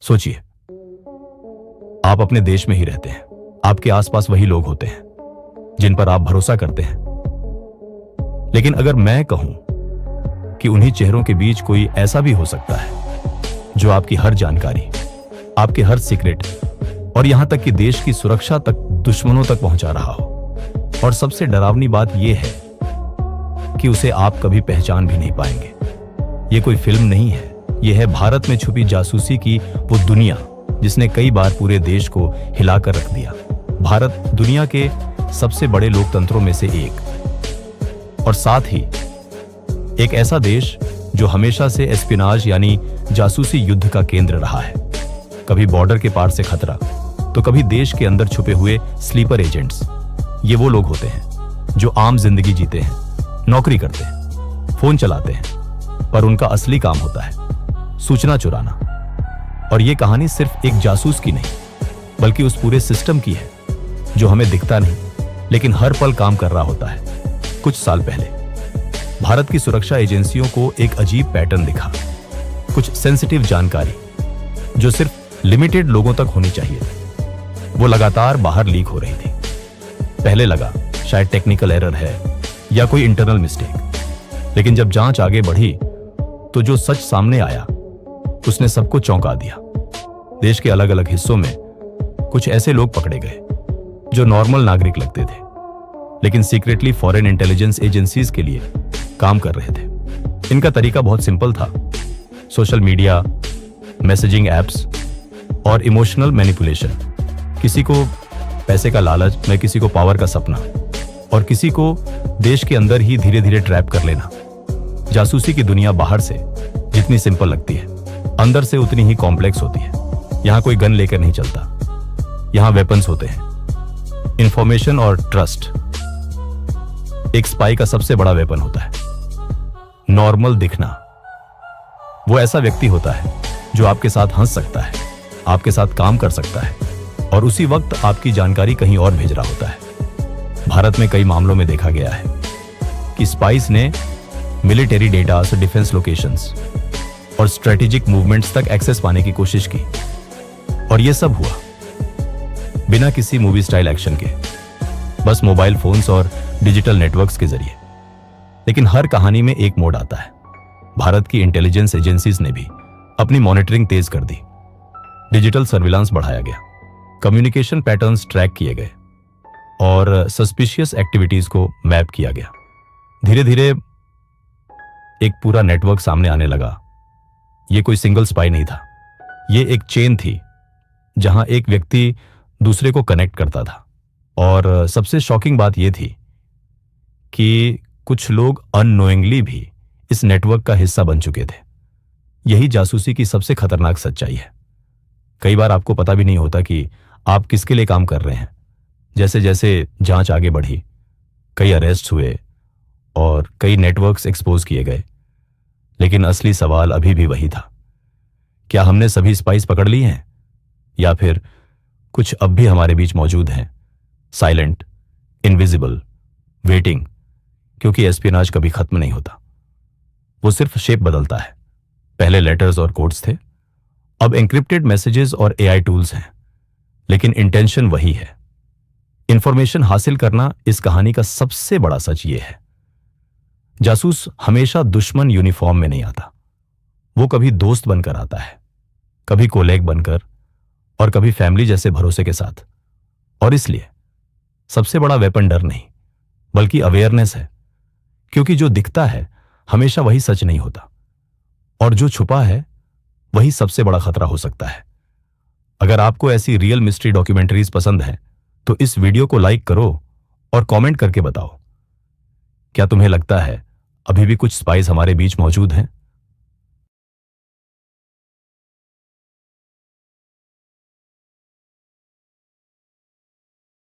सोचिए, आप अपने देश में ही रहते हैं, आपके आसपास वही लोग होते हैं जिन पर आप भरोसा करते हैं। लेकिन अगर मैं कहूं कि उन्हीं चेहरों के बीच कोई ऐसा भी हो सकता है जो आपकी हर जानकारी, आपके हर सीक्रेट और यहां तक कि देश की सुरक्षा तक दुश्मनों तक पहुंचा रहा हो, और सबसे डरावनी बात यह है कि उसे आप कभी पहचान भी नहीं पाएंगे। यह कोई फिल्म नहीं है, यह है भारत में छुपी जासूसी की वो दुनिया जिसने कई बार पूरे देश को हिलाकर रख दिया। भारत दुनिया के सबसे बड़े लोकतंत्रों में से एक, और साथ ही एक ऐसा देश जो हमेशा से एस्पिनाज यानी जासूसी युद्ध का केंद्र रहा है। कभी बॉर्डर के पार से खतरा, तो कभी देश के अंदर छुपे हुए स्लीपर एजेंट्स। ये वो लोग होते हैं जो आम जिंदगी जीते हैं, नौकरी करते हैं, फोन चलाते हैं, पर उनका असली काम होता है सूचना चुराना। और ये कहानी सिर्फ एक जासूस की नहीं, बल्कि उस पूरे सिस्टम की है जो हमें दिखता नहीं लेकिन हर पल काम कर रहा होता है। कुछ साल पहले भारत की सुरक्षा एजेंसियों को एक अजीब पैटर्न दिखा। कुछ सेंसिटिव जानकारी जो सिर्फ लिमिटेड लोगों तक होनी चाहिए, वो लगातार बाहर लीक हो रही थी। पहले लगा शायद टेक्निकल एरर है या कोई इंटरनल मिस्टेक, लेकिन जब जांच आगे बढ़ी तो जो सच सामने आया उसने सबको चौंका दिया। देश के अलग अलग हिस्सों में कुछ ऐसे लोग पकड़े गए जो नॉर्मल नागरिक लगते थे, लेकिन सीक्रेटली फॉरेन इंटेलिजेंस एजेंसीज के लिए काम कर रहे थे। इनका तरीका बहुत सिंपल था, सोशल मीडिया, मैसेजिंग एप्स और इमोशनल मैनिपुलेशन। किसी को पैसे का लालच में, किसी को पावर का सपना, और किसी को देश के अंदर ही धीरे धीरे ट्रैप कर लेना। जासूसी की दुनिया बाहर से जितनी सिंपल लगती है, अंदर से उतनी ही कॉम्प्लेक्स होती है। यहां कोई गन लेकर नहीं चलता, यहां वेपन्स होते हैं, इंफॉर्मेशन और ट्रस्ट। एक स्पाई का सबसे बड़ा वेपन होता है नॉर्मल दिखना। वो ऐसा व्यक्ति होता है जो आपके साथ हंस सकता है, आपके साथ काम कर सकता है, और उसी वक्त आपकी जानकारी कहीं और भेज रहा होता है। भारत में कई मामलों में देखा गया है कि स्पाइस ने मिलिट्री डेटा से डिफेंस लोकेशंस और स्ट्रेटेजिक मूवमेंट्स तक एक्सेस पाने की कोशिश की, और यह सब हुआ बिना किसी मूवी स्टाइल एक्शन के, बस मोबाइल फोन्स और डिजिटल नेटवर्क्स के जरिए। लेकिन हर कहानी में एक मोड़ आता है। भारत की इंटेलिजेंस एजेंसीज ने भी अपनी मॉनिटरिंग तेज कर दी, डिजिटल सर्विलांस बढ़ाया गया, कम्युनिकेशन पैटर्न्स ट्रैक किए गए और सस्पिशियस एक्टिविटीज को मैप किया गया। धीरे धीरे एक पूरा नेटवर्क सामने आने लगा। यह कोई सिंगल स्पाई नहीं था, यह एक चेन थी जहां एक व्यक्ति दूसरे को कनेक्ट करता था। और सबसे शॉकिंग बात यह थी कि कुछ लोग अननोइंगली भी इस नेटवर्क का हिस्सा बन चुके थे। यही जासूसी की सबसे खतरनाक सच्चाई है। कई बार आपको पता भी नहीं होता कि आप किसके लिए काम कर रहे हैं। जैसे जैसे जांच आगे बढ़ी, कई अरेस्ट हुए और कई नेटवर्क्स एक्सपोज किए गए, लेकिन असली सवाल अभी भी वही था। क्या हमने सभी स्पाइस पकड़ लिए हैं, या फिर कुछ अब भी हमारे बीच मौजूद हैं, साइलेंट, इनविजिबल, वेटिंग? क्योंकि एस्पियोनाज कभी खत्म नहीं होता, वो सिर्फ शेप बदलता है। पहले लेटर्स और कोड्स थे, अब एन्क्रिप्टेड मैसेजेस और एआई टूल्स हैं, लेकिन इंटेंशन वही है। इंफॉर्मेशन हासिल करना इस कहानी का सबसे बड़ा सच ये है। जासूस हमेशा दुश्मन यूनिफॉर्म में नहीं आता, वो कभी दोस्त बनकर आता है, कभी कोलेग बनकर, और कभी फैमिली जैसे भरोसे के साथ। और इसलिए सबसे बड़ा वेपन डर नहीं बल्कि अवेयरनेस है, क्योंकि जो दिखता है हमेशा वही सच नहीं होता, और जो छुपा है वही सबसे बड़ा खतरा हो सकता है। अगर आपको ऐसी रियल मिस्ट्री डॉक्यूमेंट्रीज पसंद हैं तो इस वीडियो को लाइक करो और कमेंट करके बताओ, क्या तुम्हें लगता है अभी भी कुछ स्पाइस हमारे बीच मौजूद हैं?